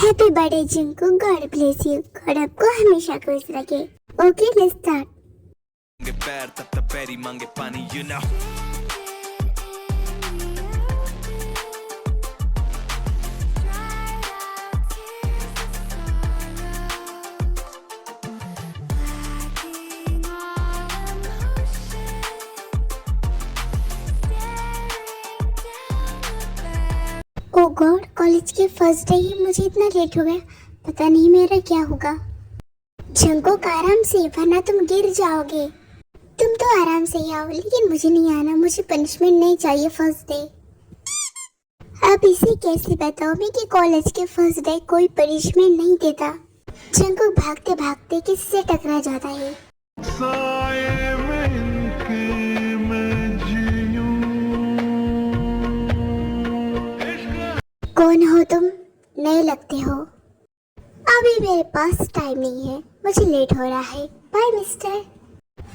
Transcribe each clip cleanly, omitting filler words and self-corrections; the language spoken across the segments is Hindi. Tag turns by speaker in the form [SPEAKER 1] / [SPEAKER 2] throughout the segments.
[SPEAKER 1] Happy birthday Jinku, God bless you, God आपको हमेशा खुश रखे। Okay let's start.
[SPEAKER 2] पैर तब तक पैरी मांगे पानी you know।
[SPEAKER 1] Oh God, college के फर्स्ट डे ही मुझे इतना लेट हो गया। पता नहीं मेरा क्या होगा। जंगकुक आराम से, वरना तुम गिर जाओगे। तुम तो आराम से ही आओ, लेकिन मुझे नहीं आना। मुझे पनिशमेंट नहीं चाहिए फर्स्ट डे। अब इसे कैसे बताऊं मैं कि कॉलेज के फर्स्ट डे कोई पनिशमेंट नहीं देता। जंगकुक भागते भागते किसी से टकरा जाता है। कौन हो तुम? नए लगते हो। अभी मेरे पास टाइम नहीं है, मुझे लेट हो रहा है। Bye mister.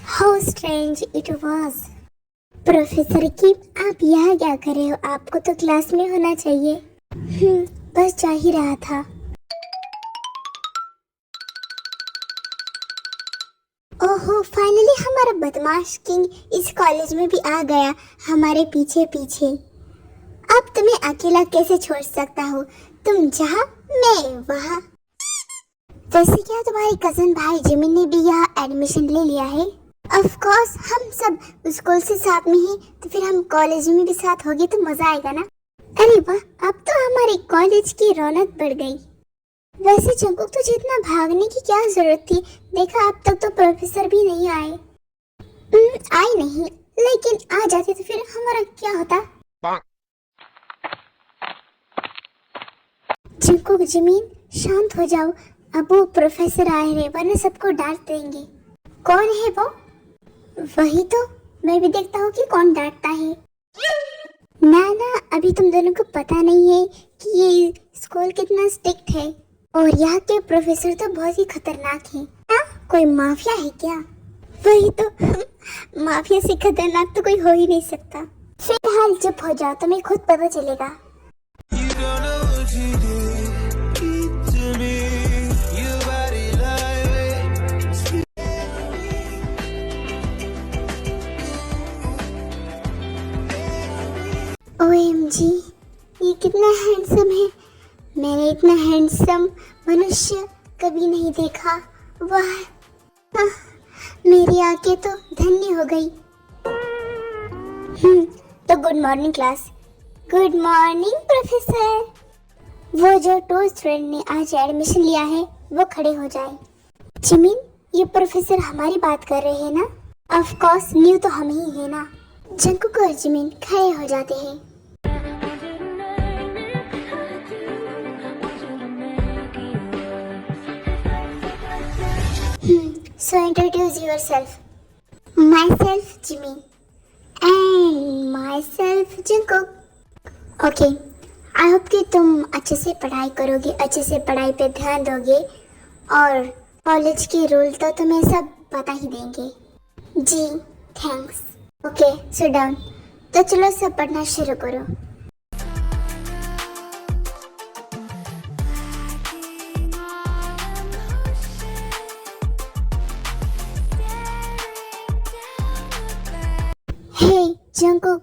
[SPEAKER 1] How strange it was. Professor की, आप यहाँ क्या कर रहे हो? आपको तो क्लास में होना चाहिए। बस जा ही रहा था। ओहो, फाइनली हमारा बदमाश किंग इस कॉलेज में भी आ गया, हमारे पीछे पीछे। अब तुम्हें अकेला कैसे छोड़ सकता हूँ? तुम जहाँ, मैं वहाँ। वैसे क्या तुम्हारे कजन भाई जिमिन ने भी यहाँ एडमिशन ले लिया है? ऑफ कोर्स, हम सब स्कूल से साथ में ही, तो फिर हम कॉलेज में भी साथ होंगे तो मजा आएगा ना। अरे वाह, अब तो हमारे कॉलेज की रौनक बढ़ गई। वैसे जंगकुक, तुझे इतना भागने की क्या जरूरत थी? देखा, अब तक तो प्रोफेसर भी नहीं आए। आए नहीं, लेकिन आ जाते तो फिर हमारा क्या होता? जंगकुक, जिमिन शांत हो जाओ। अब वो प्रोफेसर आए हैं, वरना सबको डांट देंगे। कौन है वो? वही तो, मैं भी देखता हूँ कि कौन डांटता है। ना, अभी तुम दोनों को पता नहीं है कि ये स्कूल कितना स्ट्रिक्ट है, और यहाँ के प्रोफेसर तो बहुत ही खतरनाक है। कोई माफिया है क्या? वही तो माफिया से खतरनाक तो कोई हो ही नहीं सकता। फिलहाल चुप हो जाओ, तुम्हें खुद पता चलेगा। OMG, ये कितना हैंडसम है। मैंने इतना हैंडसम मनुष्य कभी नहीं देखा। वाह, मेरी आंखें तो धन्य हो गई। तो good morning class. Good morning professor. वो जो टू स्टूडेंट ने आज एडमिशन लिया है वो खड़े हो जाए। जिमिन, ये प्रोफेसर हमारी बात कर रहे हैं ना? ऑफ कोर्स, न्यू तो हम ही है ना। जंगकुक और जिमिन खड़े हो जाते हैं। So introduce yourself. Myself Jimin and myself Jungkook. Okay, I hope कि तुम अच्छे से पढ़ाई करोगे, अच्छे से पढ़ाई पे ध्यान दोगे, और कॉलेज के रूल तो तुम्हें सब पता ही देंगे। जी थैंक्स। Okay, sit down. तो चलो सब पढ़ना शुरू करो। जंगकुक,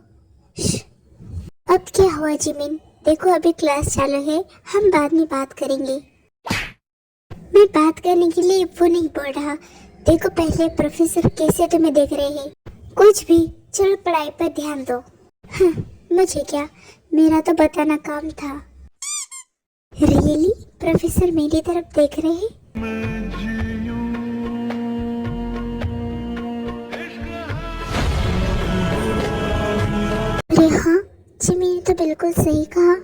[SPEAKER 1] अब क्या हुआ जिमिन? देखो, अभी क्लास चालू है, हम बाद में बात करेंगे। मैं बात करने के लिए वो नहीं बोल रहा। देखो, पहले प्रोफेसर कैसे तुम्हें देख रहे हैं। कुछ भी, चलो पढ़ाई पर ध्यान दो। मुझे क्या, मेरा तो बताना काम था। रियली? प्रोफेसर मेरी तरफ देख रहे हैं? हाँ, जिमी ने तो बिल्कुल सही कहा,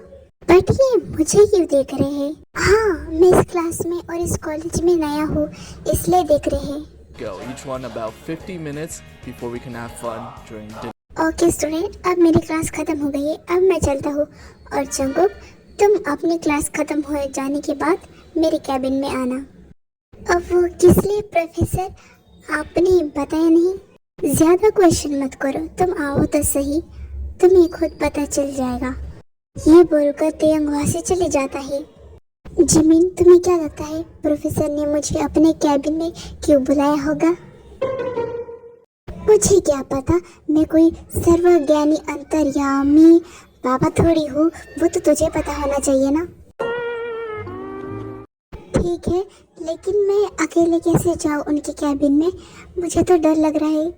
[SPEAKER 1] बट ये मुझे क्यों देख रहे हैं? हाँ, मैं इस क्लास में और इस कॉलेज में नया हूँ, इसलिए देख रहे हैं।
[SPEAKER 2] Go, each one about 50 minutes before we can have fun during dinner.
[SPEAKER 1] Okay student, अब मेरी क्लास खत्म हो गई है, अब मैं चलता हूँ। और जंगकुक, तुम अपनी क्लास खत्म हो जाने के बाद मेरे कैबिन में आना। अब वो किस लिए प्रोफेसर? आपने बताया नहीं। ज्यादा क्वेश्चन मत करो, तुम आओ तो सही, तुम्हें खुद पता चल जाएगा। ये बोलकर तेयंग वहाँ से चले जाता है। जिमिन, तुम्हें क्या लगता है प्रोफेसर ने मुझे अपने कैबिन में क्यों बुलाया होगा? मुझे क्या पता, मैं कोई सर्वज्ञानी अंतर्यामी बाबा थोड़ी हूँ, वो तो तुझे पता होना चाहिए ना। ठीक है, लेकिन मैं अकेले कैसे जाऊँ उनके कैबिन में? मुझे तो डर लग रहा है।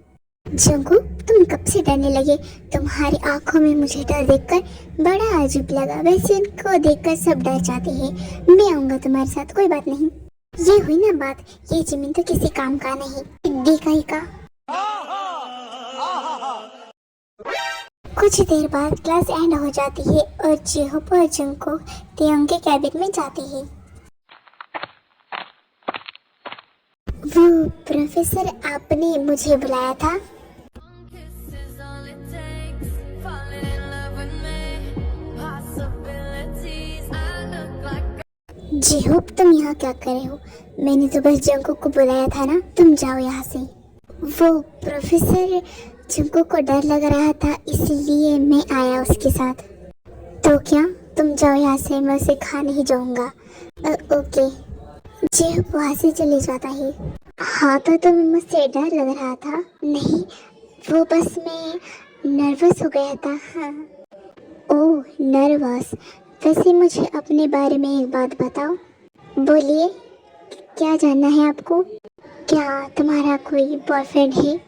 [SPEAKER 1] जंगकुक, तुम कब से डरने लगे? तुम्हारी आंखों में मुझे डर देखकर बड़ा अजीब लगा। वैसे उनको देखकर सब डर जाते हैं। मैं आऊंगा तुम्हारे साथ, कोई बात नहीं। ये हुई ना बात, ये जिमिन तो किसी काम का नहीं, टिड्डी का ही का। कुछ देर बाद क्लास एंड हो जाती है और जेहोप और जंगकुक तियोंग के कैबिन में जाते हैं। वो प्रोफेसर, आपने मुझे बुलाया था? जेहोप, तुम यहाँ क्या कर रहे हो? मैंने तो बस जंगकुक को बुलाया था ना, तुम जाओ यहाँ से। वो प्रोफेसर, जंगकुक को डर लग रहा था इसलिए मैं आया उसके साथ। तो क्या, तुम जाओ यहाँ से, मैं उसे खा नहीं जाऊंगा। ओके। जेहोप वहाँ से चले जाता है। हाँ तो तुम्हें मुझसे डर लग रहा था? नहीं, वो बस मैं नर्वस हो गया था। हाँ। ओह, नर्वस। वैसे मुझे अपने बारे में एक बात बताओ। बोलिए, क्या जानना है आपको? क्या तुम्हारा कोई बॉयफ्रेंड है?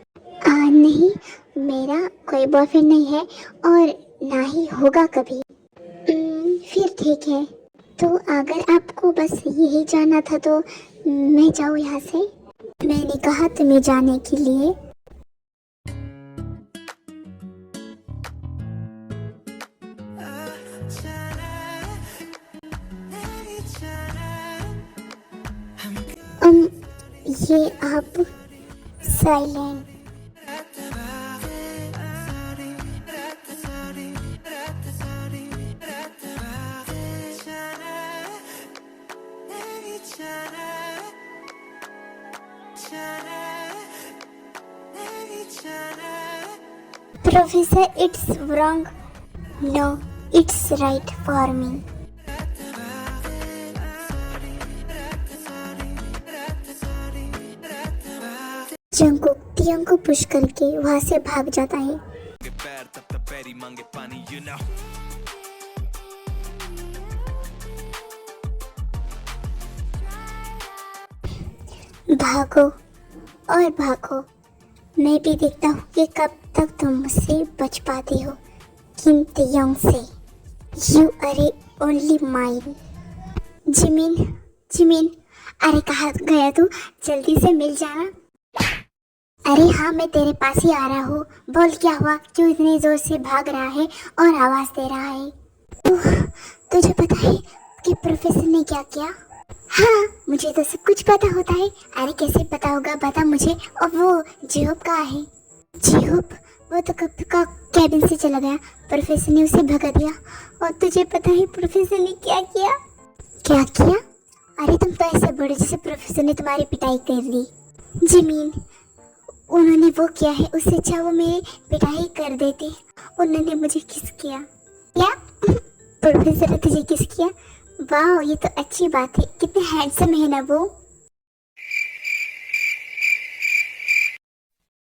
[SPEAKER 1] नहीं, मेरा कोई बॉयफ्रेंड नहीं है और ना ही होगा कभी। फिर ठीक है, तो अगर आपको बस यही जानना था तो मैं जाऊँ यहाँ से? मैंने कहा तुम्हें जाने के लिए। ये आप silent. Professor, it's wrong. No, it's right for me. Jungkook Taeyong को पुश करके वहाँ से भाग जाता है। भागो और भागो, मैं भी देखता हूँ कि कब तक तुम मुझसे बच पाती हो किम तियोंग से। यू अरे ओनली माइन। जिमिन, जिमिन, अरे कहाँ गया तू? जल्दी से मिल जाना। अरे हाँ, मैं तेरे पास ही आ रहा हूँ। बोल, क्या हुआ? क्यों इतनी जोर से भाग रहा है और आवाज दे रहा है? तुझे पता है कि प्रोफेसर ने क्या किया? हाँ, मुझे तो सब कुछ पता होता है। अरे कैसे पता होगा, बता मुझे। और वो जेहोप कहाँ है? जेहोप, वो तो कब का कैबिन से चला गया। प्रोफेसर ने उसे भगा दिया। और तुझे पता है प्रोफेसर ने क्या किया? क्या किया? अरे तुम तो ऐसे बड़े जैसे प्रोफेसर ने तुम्हारी पिटाई कर दी। जिमिन, उन्होंने वो किया है, उससे अच्छा वो मेरी पिटाई कर देते। उन्होंने मुझे किस किया। क्या? प्रोफेसर ने तुझे किस किया? वाह, ये तो अच्छी बात है। कितने हैंडसम है ना वो।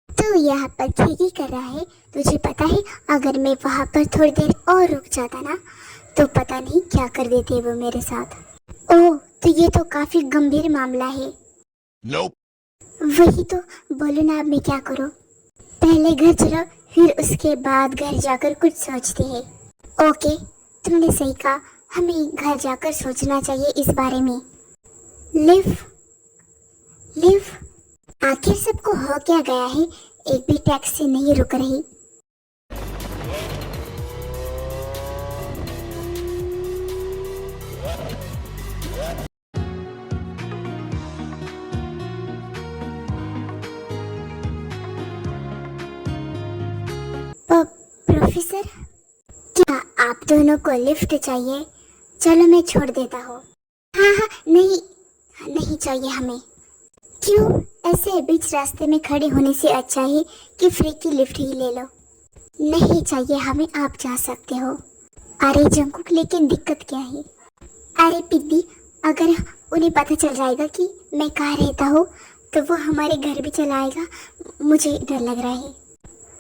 [SPEAKER 1] तो यहाँ पर खेती कर रहा है। तुझे पता है अगर मैं वहाँ पर थोड़ी देर और रुक जाता ना तो पता नहीं क्या कर देते वो मेरे साथ। ओह, तो ये तो काफी गंभीर मामला है।
[SPEAKER 3] Nope.
[SPEAKER 1] वही तो, बोलो ना अब मैं क्या करूं? पहले घर चलो, फिर उसके बाद घर जाकर कुछ सोचते हैं। ओके, तुमने सही कहा, हमें घर जाकर सोचना चाहिए इस बारे में। लिव, लिव, आखिर सबको हो क्या गया है? एक भी टैक्सी नहीं रुक रही। प्रोफेसर, क्या आप दोनों को लिफ्ट चाहिए? चलो मैं छोड़ देता हूँ। हाँ हाँ, नहीं नहीं चाहिए हमें। क्यों? ऐसे बीच रास्ते में खड़े होने से अच्छा है कि फ्री की लिफ्ट ही ले लो। नहीं चाहिए हमें, आप जा सकते हो। अरे जंगकुक, लेकिन दिक्कत क्या है? अरे पिद्दी, अगर उन्हें पता चल जाएगा कि मैं कहाँ रहता हूँ तो वो हमारे घर भी चला आएगा। मुझे डर लग रहा है।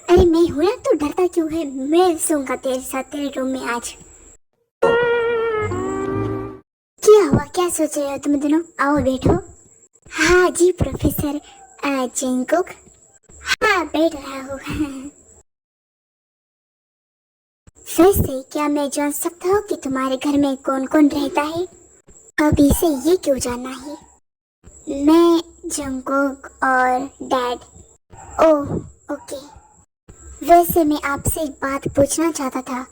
[SPEAKER 1] अरे मैं हूँ ना, तो डरता क्यों है? मैं सोऊंगा तेरे साथ तेरे रूम में आज। क्या हुआ? क्या सोच रहे हो तुम दोनों? आओ बैठो। हाँ जी प्रोफेसर जंगकुक। हाँ बैठ रहा हूँ। वैसे क्या मैं जान सकता हूँ कि तुम्हारे घर में कौन कौन रहता है? अभी से ये क्यों जानना है? मैं, जंगकुक और डैड। Oh okay. वैसे मैं आपसे एक बात पूछना चाहता था।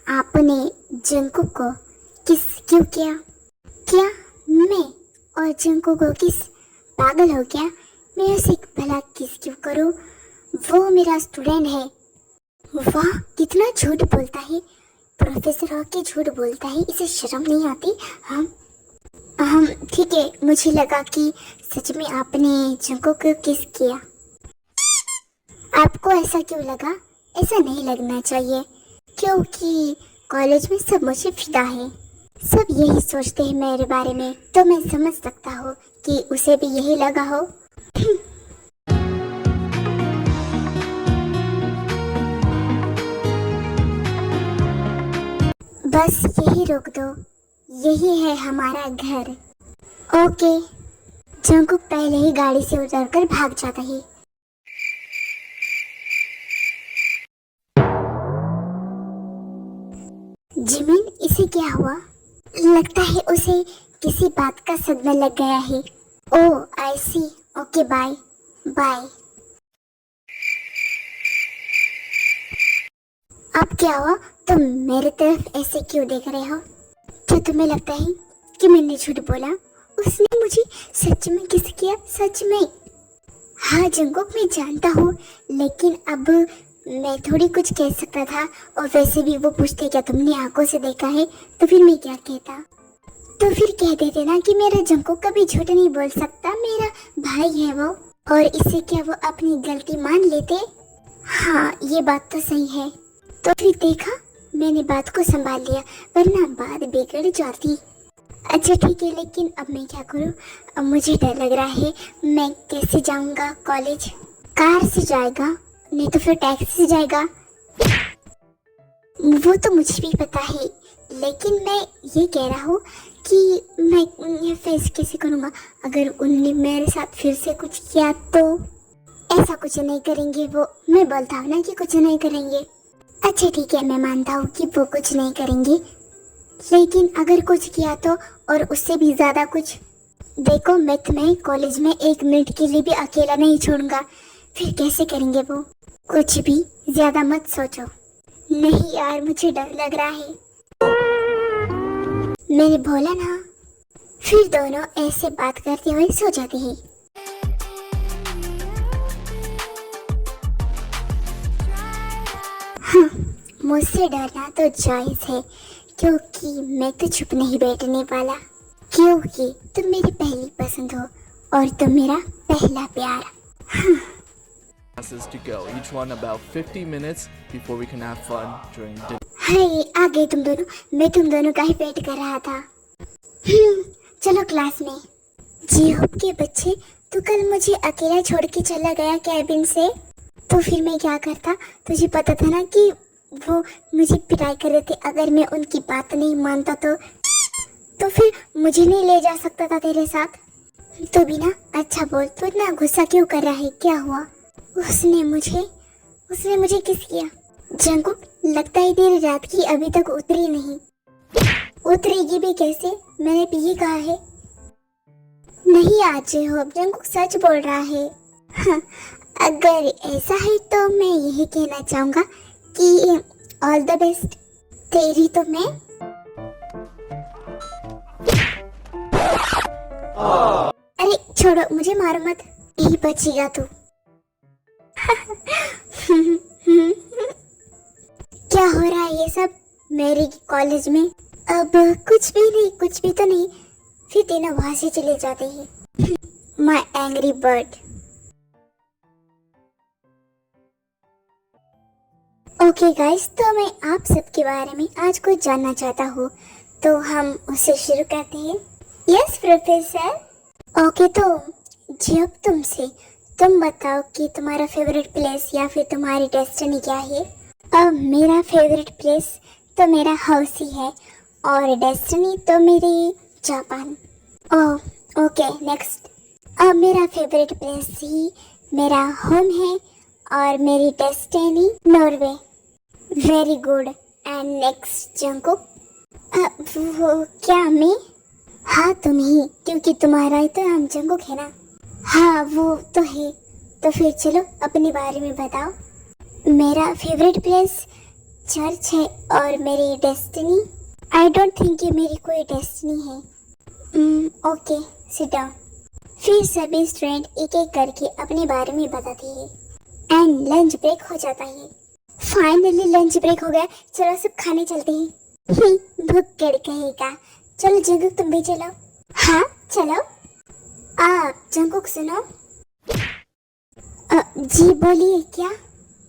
[SPEAKER 1] आपने जंगकुक को किस क्यों किया? क्या मैं और जंगकुक को किस? पागल हो क्या? मैं उसे भला किस क्यों करूं? वो मेरा स्टूडेंट है। वाह कितना झूठ बोलता है। प्रोफेसर होके झूठ बोलता है, इसे शर्म नहीं आती? हम ठीक है, मुझे लगा कि सच में आपने जंगकुक को किस किया। आपको ऐसा क्यों लगा? ऐसा नहीं लगना चाहिए, क्योंकि कॉलेज में सब मुझे फिदा है। सब यही सोचते हैं मेरे बारे में, तो मैं समझ सकता हूँ कि उसे भी यही लगा हो। बस यही रोक दो, यही है हमारा घर। ओके। जंगकुक पहले ही गाड़ी से उतरकर भाग जाता है। जिमिन, इसे क्या हुआ? लगता है उसे किसी बात का सदमा लग गया है। Oh I see. Okay bye bye. अब क्या हुआ? तुम मेरे तरफ ऐसे क्यों देख रहे हो? क्या तुम्हें लगता है कि मैंने झूठ बोला? उसने मुझे सच में किस किया? सच में? हाँ जंगकुक मैं जानता हूँ, लेकिन अब मैं थोड़ी कुछ कह सकता था। और वैसे भी वो पूछते क्या तुमने आंखों से देखा है, तो फिर मैं क्या कहता? तो फिर कह देते ना कि मेरा जंगकुक कभी झूठ नहीं बोल सकता, मेरा भाई है वो। और इससे क्या वो अपनी गलती मान लेते? हाँ ये बात तो सही है। तो फिर देखा, मैंने बात को संभाल लिया, वरना बात बिगड़ जाती। अच्छा ठीक है, लेकिन अब मैं क्या करूँ? अब मुझे डर लग रहा है। मैं कैसे जाऊँगा कॉलेज? कार से जाएगा, नहीं तो फिर टैक्सी से जाएगा। वो तो मुझे भी पता है, लेकिन मैं ये कह रहा हूँ कि मैं ये फेस कैसे करूँगा? अगर उनने मेरे साथ फिर से कुछ किया तो? ऐसा कुछ नहीं करेंगे वो, मैं बोलता हूँ ना कि कुछ नहीं करेंगे। अच्छा ठीक है, मैं मानता हूँ कि वो कुछ नहीं करेंगे, लेकिन अगर कुछ किया तो? और उससे भी ज्यादा कुछ? देखो मैं तुम्हें कॉलेज में 1 मिनट के लिए भी अकेला नहीं छोड़ूंगा। फिर कैसे करेंगे वो? कुछ भी ज्यादा मत सोचो। नहीं यार, मुझे डर लग रहा है। मैंने बोला ना। फिर दोनों ऐसे बात करते हुए सो जाते हैं। हाँ, मुझसे डरना तो जायज है, क्योंकि मैं तो चुप नहीं बैठने वाला। क्योंकि तुम मेरी पहली पसंद हो और तुम मेरा पहला प्यार।
[SPEAKER 2] Classes to go, each one about 50 minutes before we can have fun during dinner.
[SPEAKER 1] हाय आ गए तुम दोनों। मैं तुम दोनों का ही वेट कर रहा था। चलो क्लास में। जी होप के बच्चे, तू कल मुझे अकेला छोड़ के चला गया कैबिन से, तो फिर मैं क्या करता? तुझे पता था ना कि वो मुझे पिटाई कर रहे थे। अगर मैं उनकी बात नहीं मानता तो फिर मुझे नहीं ले जा सकता था तेरे साथ। तो भी ना, अच्छा बोल, तू इतना गुस्सा क्यों कर रहा है? क्या हुआ? उसने मुझे किस किया? जंगकुक, लगता है तेरी रात की अभी तक उतरी नहीं। उतरेगी भी कैसे? मैंने भी ही कहा है। नहीं आज हो, जंगकुक सच बोल रहा है। हाँ, अगर ऐसा है तो मैं यही कहना चाहूंगा कि ऑल द बेस्ट। तेरी तो मैं। अरे छोड़ो, मुझे मारो मत, यही बचेगा तू। क्या हो रहा है ये सब मेरे कॉलेज में? अब कुछ भी नहीं, कुछ भी तो नहीं। फिर तीनों वहां से चले जाते हैं। My angry bird. Okay guys, तो मैं आप सबके बारे में आज कुछ जानना चाहता हूँ, तो हम उसे शुरू करते हैं। Yes professor. ओके तो जब तुम बताओ कि तुम्हारा फेवरेट प्लेस या फिर तुम्हारी डेस्टिनी क्या है। अब मेरा फेवरेट प्लेस तो मेरा हाउस ही है और डेस्टिनी तो मेरी जापान। Oh okay next. अब मेरा फेवरेट प्लेस ही मेरा होम है और मेरी destiny Norway. Very good. And next Jungkook. वो क्या मैं? हाँ तुम ही, क्योंकि तुम्हारा ही तो नाम जंकुक है ना। हाँ वो तो है। तो फिर चलो अपने बारे में बताओ। मेरा फेवरेट प्लेस चर्च है और मेरी डेस्टिनी, आई डोंट थिंक ये मेरी कोई डेस्टिनी है। Okay sit down. फिर सभी स्टूडेंट एक एक करके अपने बारे में बताते हैं एंड लंच ब्रेक हो जाता है। फाइनली लंच ब्रेक हो गया, चलो सब खाने चलते हैं। भुक्कड़ कहेगा। चलो जंकुक तुम भी चलो। हाँ चलो। आप जंकुक सुनो। जी बोलिए क्या?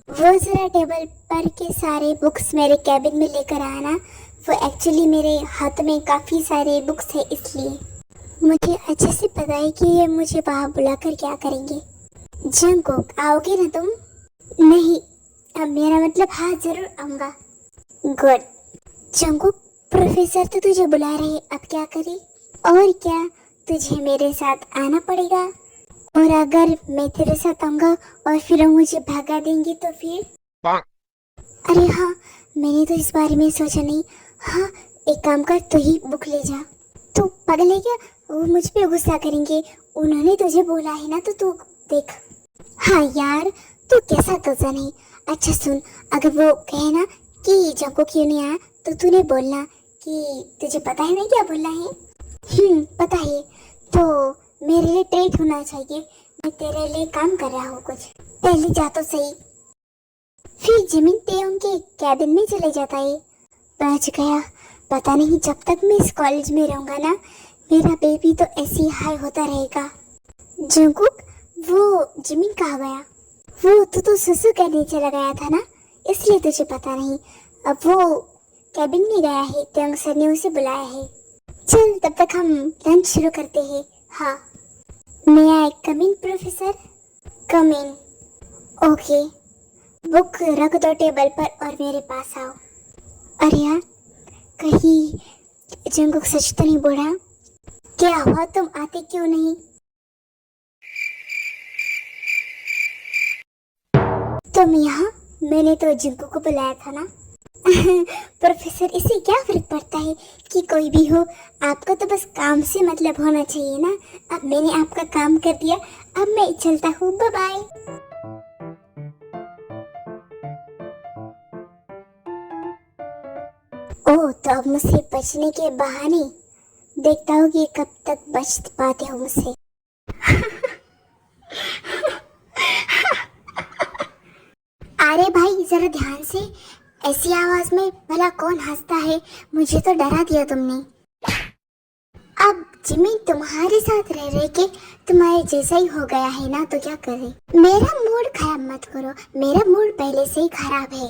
[SPEAKER 1] वो जरा टेबल पर के सारे बुक्स मेरे कैबिन में लेकर आना। वो एक्चुअली मेरे हाथ में काफ़ी सारे बुक्स है, इसलिए मुझे अच्छे से पता है कि ये मुझे वहाँ बुलाकर क्या करेंगे। जंकुक आओगे ना तुम? नहीं, अब मेरा मतलब हाँ जरूर आऊँगा। गुड। जंकुक प्रोफेसर तो तुझे बुला रहे, अब क्या करें? और क्या, तुझे मेरे साथ आना पड़ेगा। और अगर मैं तेरे साथ आऊँगा और फिर मुझे भगा देंगे तो फिर? अरे हाँ, मैंने तो इस बारे में सोचा नहीं। हाँ एक काम कर, तू ही बुक ले जा। तू पागल है क्या? वो मुझ पे गुस्सा करेंगे, उन्होंने तुझे बोला है ना, तो तू देख। हाँ यार तू कैसा तुझा नहीं। अच्छा सुन, अगर वो कहे ना कि जंकुक क्यों नहीं आया तो तूने बोलना कि तुझे पता है ना क्या बोलना है। पता है। तो मेरे लिए ट्रीट होना चाहिए, मैं तेरे लिए काम कर रहा हूँ कुछ। पहले जा तो सही। फिर जिमिन तेयोंग के कैबिन में चले जाता है। बच गया। पता नहीं जब तक मैं इस कॉलेज में रहूँगा ना, मेरा बेबी तो ऐसे ही हाई होता रहेगा। जंकुक वो जिमिन कहाँ गया? वो तो सुसु करने चला गया था ना, इसलिए तुझे पता नहीं। अब वो कैबिन में गया है, तेयोंग सर ने उसे बुलाया है। चल तब तक हम लंच शुरू करते हैं। हाँ मैं आई कम इन प्रोफेसर? कम इन। ओके बुक रख दो टेबल पर और मेरे पास आओ। अरे यार कहीं जंकुक सच तो नहीं बोला? क्या हुआ, तुम आते क्यों नहीं? तुम यहाँ? मैंने तो जंकुक को बुलाया था ना। प्रोफेसर इससे क्या फर्क पड़ता है कि कोई भी हो, आपको तो बस काम से मतलब होना चाहिए ना। अब मैंने आपका काम कर दिया, अब मैं चलता हूँ, बाय बाय। ओह तो अब मुझसे बचने के बहाने देखता हूँ कि कब तक बच पाते हो मुझसे। अरे भाई जरा ध्यान से, ऐसी आवाज में भला कौन हंसता है? मुझे तो डरा दिया तुमने। अब जिमी तुम्हारे साथ रह रहे के तुम्हारे जैसा ही हो गया है ना, तो क्या करे। मेरा मूड खराब मत करो, मेरा मूड पहले से ही खराब है।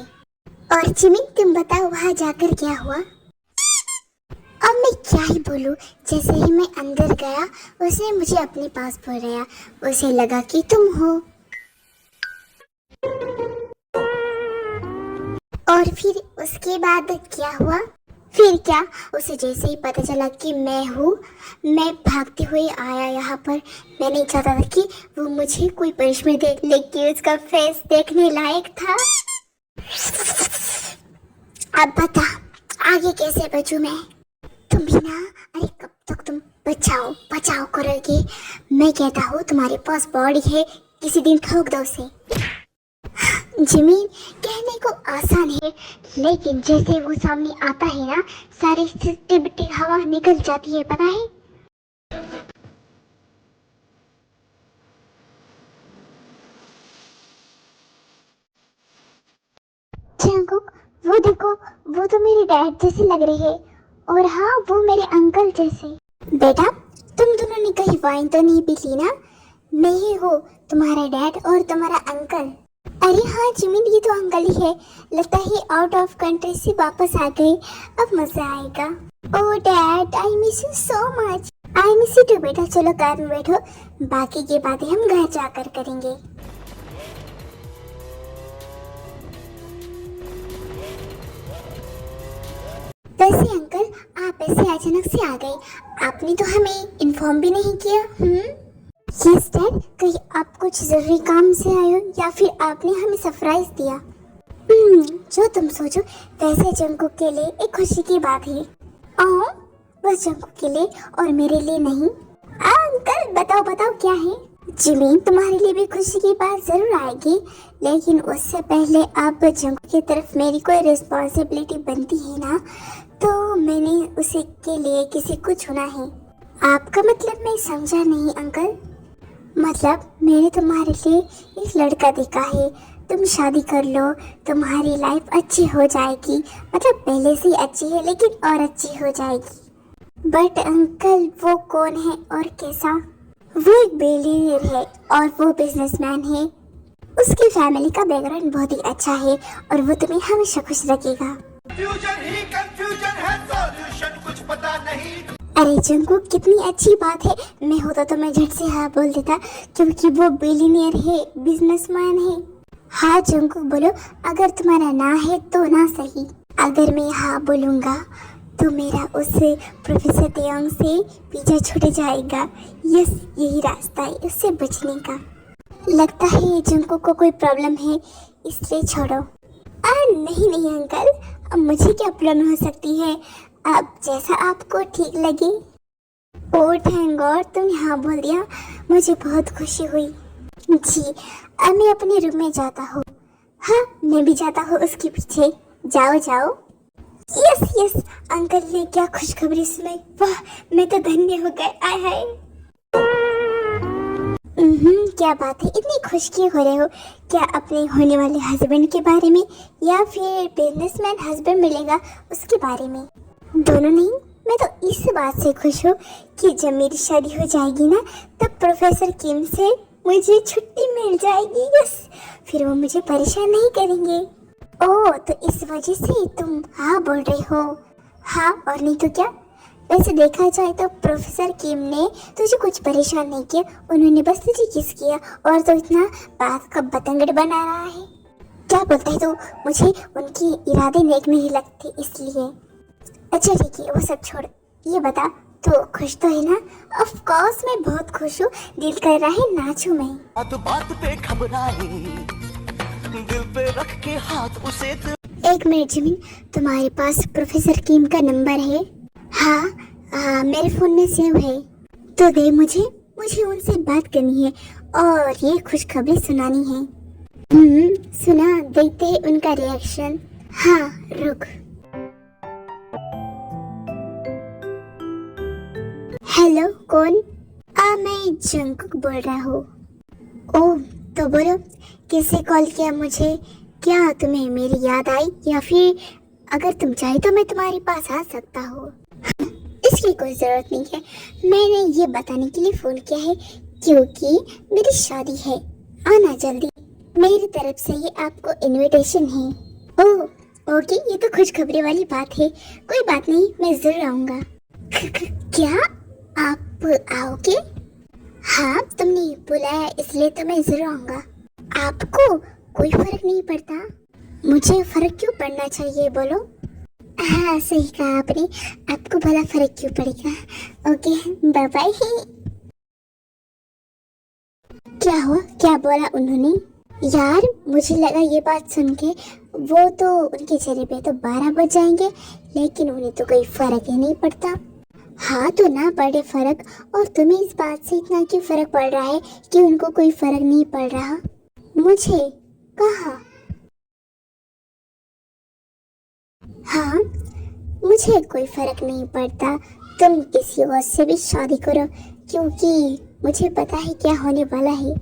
[SPEAKER 1] और जिमी तुम बताओ वहाँ जाकर क्या हुआ? अब मैं क्या ही बोलूं, जैसे ही मैं अंदर गया उसने मुझे अपने पास बुलाया, उसे लगा कि तुम हो। और फिर उसके बाद क्या हुआ? फिर क्या, उसे जैसे ही पता चला कि मैं हूँ, मैं भागते हुए आया यहाँ पर। मैं नहीं चाहता था कि वो मुझे कोई पनिशमेंट दे, लेकिन उसका फेस देखने लायक था। अब बता आगे कैसे बचूं मैं? तुम भी ना, अरे कब तक तुम बचाओ बचाओ करोगे? मैं कहता हूँ तुम्हारे पास बॉडी है, किसी दिन ठोक दो उसे। जमीन कहने को आसान है, लेकिन जैसे वो सामने आता है ना, सारी सिटी हवा निकल जाती है, पता है? जंकुक वो देखो, वो तो मेरे डैड जैसे लग रहे हैं। और हाँ वो मेरे अंकल जैसे। बेटा तुम दोनों ने कहीं वाइन तो नहीं पी ली ना? मैं ही हूँ तुम्हारा डैड और तुम्हारा अंकल। अरे हाँ जिमिन ये तो अंकल ही है, लगता है आउट ऑफ कंट्री से वापस आ गए, अब मजा आएगा। Oh dad I miss you so much. I miss you too बेटा, चलो कार में बैठो, बाकी की बातें हम घर जाकर करेंगे। वैसे अंकल, आप ऐसे अचानक से आ गए, आपने तो हमें इन्फॉर्म भी नहीं किया। यस डैड, कहीं आप कुछ जरूरी काम से आए हो या फिर आपने हमें सरप्राइज दिया? जो तुम सोचो, वैसे जंकुक के लिए एक खुशी की बात है। बस जंकुक के लिए और मेरे लिए नहीं। अंकल बताओ बताओ क्या है? जिमीन, तुम्हारे लिए भी खुशी की बात जरूर आएगी, लेकिन उससे पहले आप जंकुक की तरफ मेरी कोई रिस्पॉन्सिबिलिटी बनती है ना, तो मैंने उसे के लिए किसी को चुना है। आपका मतलब मैं समझा नहीं अंकल। मतलब मैंने तुम्हारे लिए एक लड़का देखा है, तुम शादी कर लो, तुम्हारी लाइफ अच्छी हो जाएगी। मतलब पहले से ही अच्छी है लेकिन और अच्छी हो जाएगी। बट अंकल, वो कौन है और कैसा? वो एक बिलियनियर है और वो बिजनेसमैन है। उसकी फैमिली का बैकग्राउंड बहुत ही अच्छा है और वो तुम्हें हमेशा खुश रखेगा।
[SPEAKER 3] कंफ्यूजन ही कंफ्यूजन है, सॉल्यूशन कुछ पता नहीं।
[SPEAKER 1] अरे जंकुक, कितनी अच्छी बात है। मैं होता तो मैं झट से हाँ बोल देता, क्योंकि वो बिलियनियर है, बिजनेसमैन है। हाँ जंकुक बोलो, अगर तुम्हारा ना है तो ना सही। अगर मैं हाँ बोलूँगा तो मेरा उस प्रोफेसर तेयोंग से पीछा छूट जाएगा। यस, यही रास्ता है उससे बचने का। लगता है जंकुक को कोई प्रॉब्लम है, इसलिए छोड़ो। नहीं नहीं अंकल, अब मुझे क्या प्रॉब्लम हो सकती है? अब जैसा आपको ठीक लगे। ओ थैंक गॉड, तुमने हाँ बोल दिया, मुझे बहुत खुशी हुई। जी, अब मैं अपने रूम में जाता हूँ। हाँ, मैं भी जाता हूँ उसके पीछे। जाओ जाओ। यस यस, अंकल ने क्या खुशखबरी सुनाई, वाह, मैं तो धन्य हो गए। आय हाय। क्या बात है, इतनी खुश क्यों हो रहे हो? क्या अपने होने वाले हस्बैंड के बारे में या फिर बिजनेसमैन हस्बैंड मिलेगा उसके बारे में? दोनों नहीं, मैं तो इस बात से खुश हूँ कि जब मेरी शादी हो जाएगी ना, तब प्रोफेसर किम से मुझे छुट्टी मिल जाएगी। यस, फिर वो मुझे परेशान नहीं करेंगे। ओह, तो इस वजह से तुम हाँ बोल रहे हो? हाँ और नहीं तो क्या। वैसे देखा जाए तो प्रोफेसर किम ने तुझे कुछ परेशान नहीं किया, उन्होंने बस तुझे किस किया और तो इतना बात का बतंगड़ बना रहा है। क्या बोलता है तू? मुझे उनके इरादे नेक नहीं लगते इसलिए। अच्छा ठीक है, वो सब छोड़, ये बता, तो खुश तो है ना? ऑफ कोर्स मैं बहुत खुश हूँ, दिल कर रहा है नाचूं मैं।
[SPEAKER 3] बात बात पे घबराए, दिल पे रख के हाथ उसे
[SPEAKER 1] एक मिनट जिमिन, तुम्हारे पास प्रोफेसर किम का नंबर है? हाँ, मेरे फोन में सेव है। तो दे मुझे उनसे बात करनी है और ये खुशखबरी सुनानी है। सुना, देखते हैं उनका रिएक्शन। हाँ रुक। हेलो, कौन? मैं जंकुक बोल रहा हूँ। ओह, तो बोलो, किससे कॉल किया मुझे? क्या तुम्हें मेरी याद आई या फिर अगर तुम चाहे तो मैं तुम्हारे पास आ सकता हूँ? इसकी कोई जरूरत नहीं है, मैंने ये बताने के लिए फोन किया है क्योंकि मेरी शादी है, आना जल्दी। मेरी तरफ से ये आपको इनविटेशन है। ओह ओके, ये तो खुशखबरी वाली बात है। कोई बात नहीं, मैं जरूर आऊँगा। क्या आप आओगे? हाँ, तुमने बुलाया इसलिए तो मैं जरूर आऊँगा। आपको कोई फर्क नहीं पड़ता? मुझे फर्क क्यों पड़ना चाहिए, बोलो? हाँ सही कहा आपने, आपको भला फर्क क्यों पड़ेगा। Okay, bye bye. क्या हुआ, क्या बोला उन्होंने? यार, मुझे लगा ये बात सुन के वो तो उनके चेहरे पे तो 12 बज जाएंगे, लेकिन उन्हें तो कोई फर्क ही नहीं पड़ता। हाँ तो ना पड़े फर्क, और तुम्हें इस बात से इतना क्यों फर्क पड़ रहा है कि उनको कोई फर्क नहीं पड़ रहा? मुझे कहा? हाँ, मुझे कोई फर्क नहीं पड़ता, तुम किसी और से भी शादी करो, क्योंकि मुझे पता है क्या होने वाला है।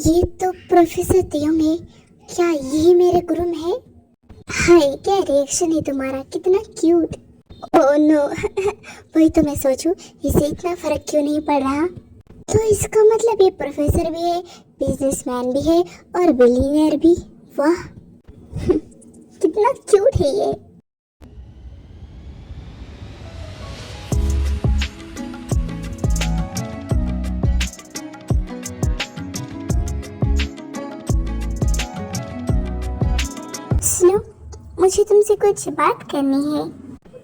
[SPEAKER 1] ये तो प्रोफेसर तेयोंग है, क्या यही मेरे गुरु है? हाय, क्या रिएक्शन है तुम्हारा, कितना क्यूट। ओह नो वही तो मैं सोचूं, इसे इतना फर्क क्यों नहीं पड़ रहा। तो इसका मतलब ये प्रोफेसर भी है, बिजनेसमैन भी है और बिलियनियर भी। वाह कितना क्यूट है ये। सुनो, मुझे तुमसे कुछ बात करनी है।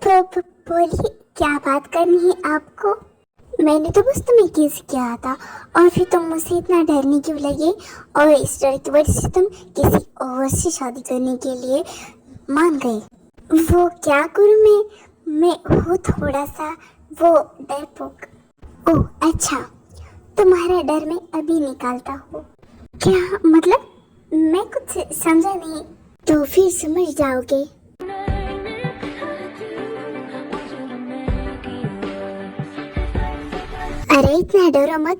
[SPEAKER 1] बोलिए, क्या बात करनी है आपको? मैंने तो बस तुम्हें किस किया था और फिर तुम मुझसे इतना डरने क्यों लगे, और इस डर की वजह से तुम किसी और से शादी करने के लिए मान गए। वो क्या करूँ मैं हूँ थोड़ा सा वो डरपोक। ओह अच्छा, तुम्हारा डर मैं अभी निकालता हूँ। क्या मतलब? मैं कुछ समझा नहीं। तो फिर समझ जाओगे। अरे इतना डरो मत,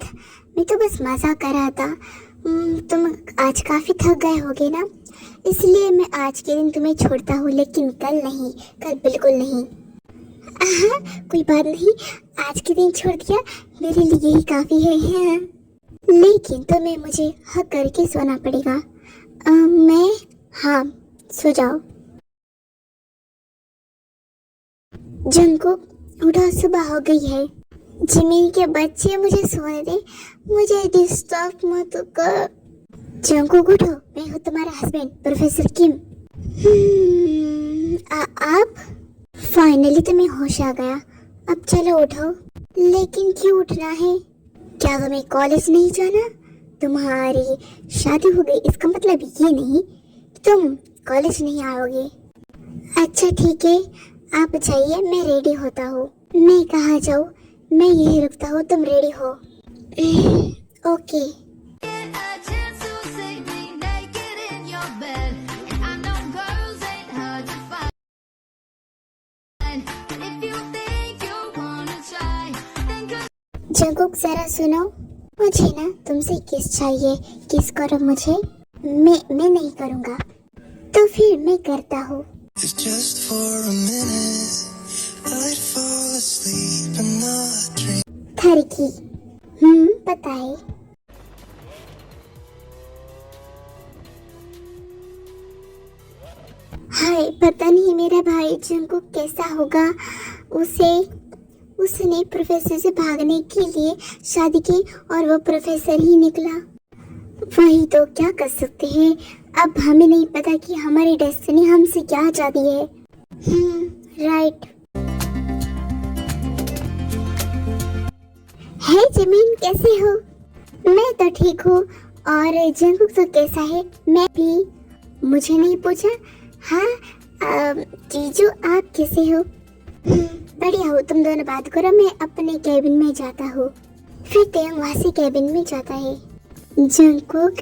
[SPEAKER 1] मैं तो बस मजा कर रहा था। तुम आज काफी थक गए होगे ना, इसलिए मैं आज के दिन तुम्हें छोड़ता हूँ, लेकिन कल नहीं, कल बिल्कुल नहीं। कोई बात नहीं, आज के दिन छोड़ दिया, मेरे लिए यही काफी है। हाँ। लेकिन तुम्हें मुझे हक करके सोना पड़ेगा। हाँ, सो जाओ। जंकुक उठो, सुबह हो गई है। जिमिन के बच्चे, मुझे सोने दे, मुझे डिस्टर्ब मत कर। जंकुक उठो, मैं हूँ तुम्हारा हस्बैंड प्रोफेसर किम। आप फाइनली तुम्हें होश आ गया। अब चलो उठो। लेकिन क्यों उठना है? क्या तुम्हें कॉलेज नहीं जाना? तुम्हारी शादी हो गई, इसका मतलब ये नहीं कि तुम कॉलेज नहीं आओगे। अच्छा ठीक है, आप जाइए, मैं रेडी होता हूँ। मैं कहाँ जाऊँ? मैं यही रुकता हूँ, तुम रेडी हो? ओके। जंकुक जरा सुनो, मुझे ना तुमसे किस चाहिए, किस करो मुझे। मैं नहीं करूँगा, तो फिर मैं करता हूँ।
[SPEAKER 4] If just for a minute I'd fall asleep and not dream.
[SPEAKER 1] थरकी, पता है। हाय, पता नहीं मेरा भाई जंकुक कैसा होगा। उसने प्रोफेसर से भागने के लिए शादी की और वो प्रोफेसर ही निकला। वही तो, क्या कर सकते हैं। अब हमें नहीं पता कि हमारी डेस्टिनी हमसे क्या चाहती है। राइट। हे जिमिन, कैसे हो? मैं तो ठीक हूँ, और जंकुक तो कैसा है? मैं भी। मुझे नहीं पूछा? हाँ जीजू, आप कैसे हो? बढ़िया हो, तुम दोनों बात करो, मैं अपने कैबिन में जाता हूँ। फिर तेयंग वहाँ से कैबिन में जाता है। जंकुक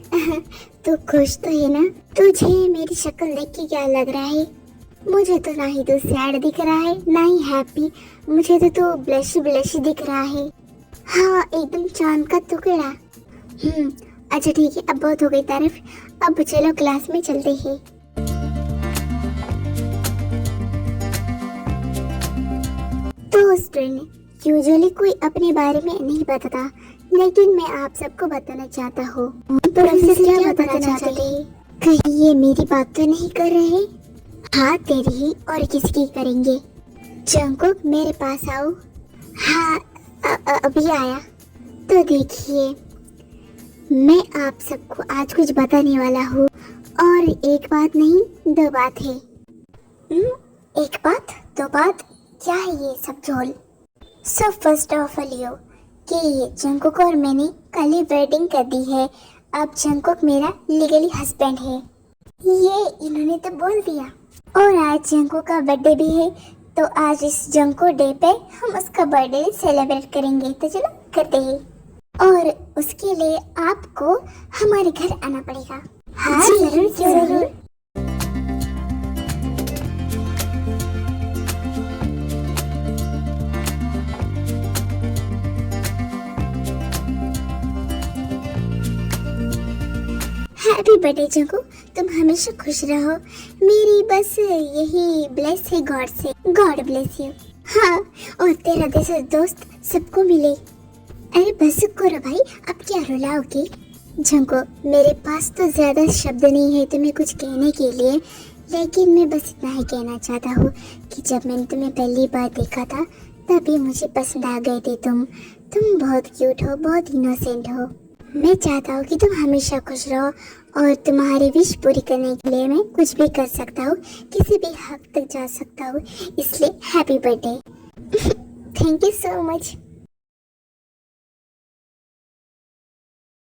[SPEAKER 1] तू खुश तो है ना? तुझे मेरी शक्ल देख के क्या लग रहा है? मुझे तो ना ही तू सैड दिख रहा है, ना ही हैप्पी। मुझे तो तू ब्लशी दिख रहा है। हाँ, एकदम चांद का टुकड़ा। अच्छा ठीक है, अब बहुत हो गई तारीफ, अब चलो क्लास में चलते हैं। तो स्टूडेंट, यूजुअली कोई अपने बारे में नहीं बताता, लेकिन मैं आप सबको बताना चाहता हूँ। प्रोफेसर क्या बताना चाहते हैं? कहीं ये मेरी बात तो नहीं कर रहे? हाँ, तेरी ही और किसकी करेंगे। जंकुक, मेरे पास आओ। हाँ, अभी आया। तो देखिए, मैं आप सबको आज कुछ बताने वाला हूँ, और एक बात नहीं, दो बात है। एक बात, दो बात, क्या है ये सब झोल? सो फर्स्ट ऑफ ऑल यो कि जंकुक और मैंने कल ही वेडिंग कर दी है। अब जंकुक मेरा लीगली हस्बैंड है, ये इन्होंने तो बोल दिया। और आज जंकुक का बर्थडे भी है, तो आज इस जंकुक डे पे हम उसका बर्थडे सेलिब्रेट करेंगे। तो चलो करते हैं, और उसके लिए आपको हमारे घर आना पड़ेगा। हाँ जरूर जरूर। हैप्पी बर्थडे जंकुक, तुम हमेशा खुश रहो, मेरी बस यही ब्लेस है गॉड से। God bless you. हाँ, और तेरा जैसा दोस्त सबको मिले। अरे बस करो भाई, अब क्या रुलाओगे? झंको, मेरे पास तो ज्यादा शब्द नहीं है तुम्हें कुछ कहने के लिए, लेकिन मैं बस इतना ही कहना चाहता हूँ कि जब मैंने तुम्हें पहली बार देखा था तभी मुझे पसंद आ गए थे तुम। तुम बहुत क्यूट हो, बहुत इनोसेंट हो। मैं चाहता हूँ कि तुम हमेशा खुश रहो और तुम्हारी विश पूरी करने के लिए मैं कुछ भी कर सकता हूँ, किसी भी हद तक जा सकता हूँ। इसलिए happy birthday. Thank you so much.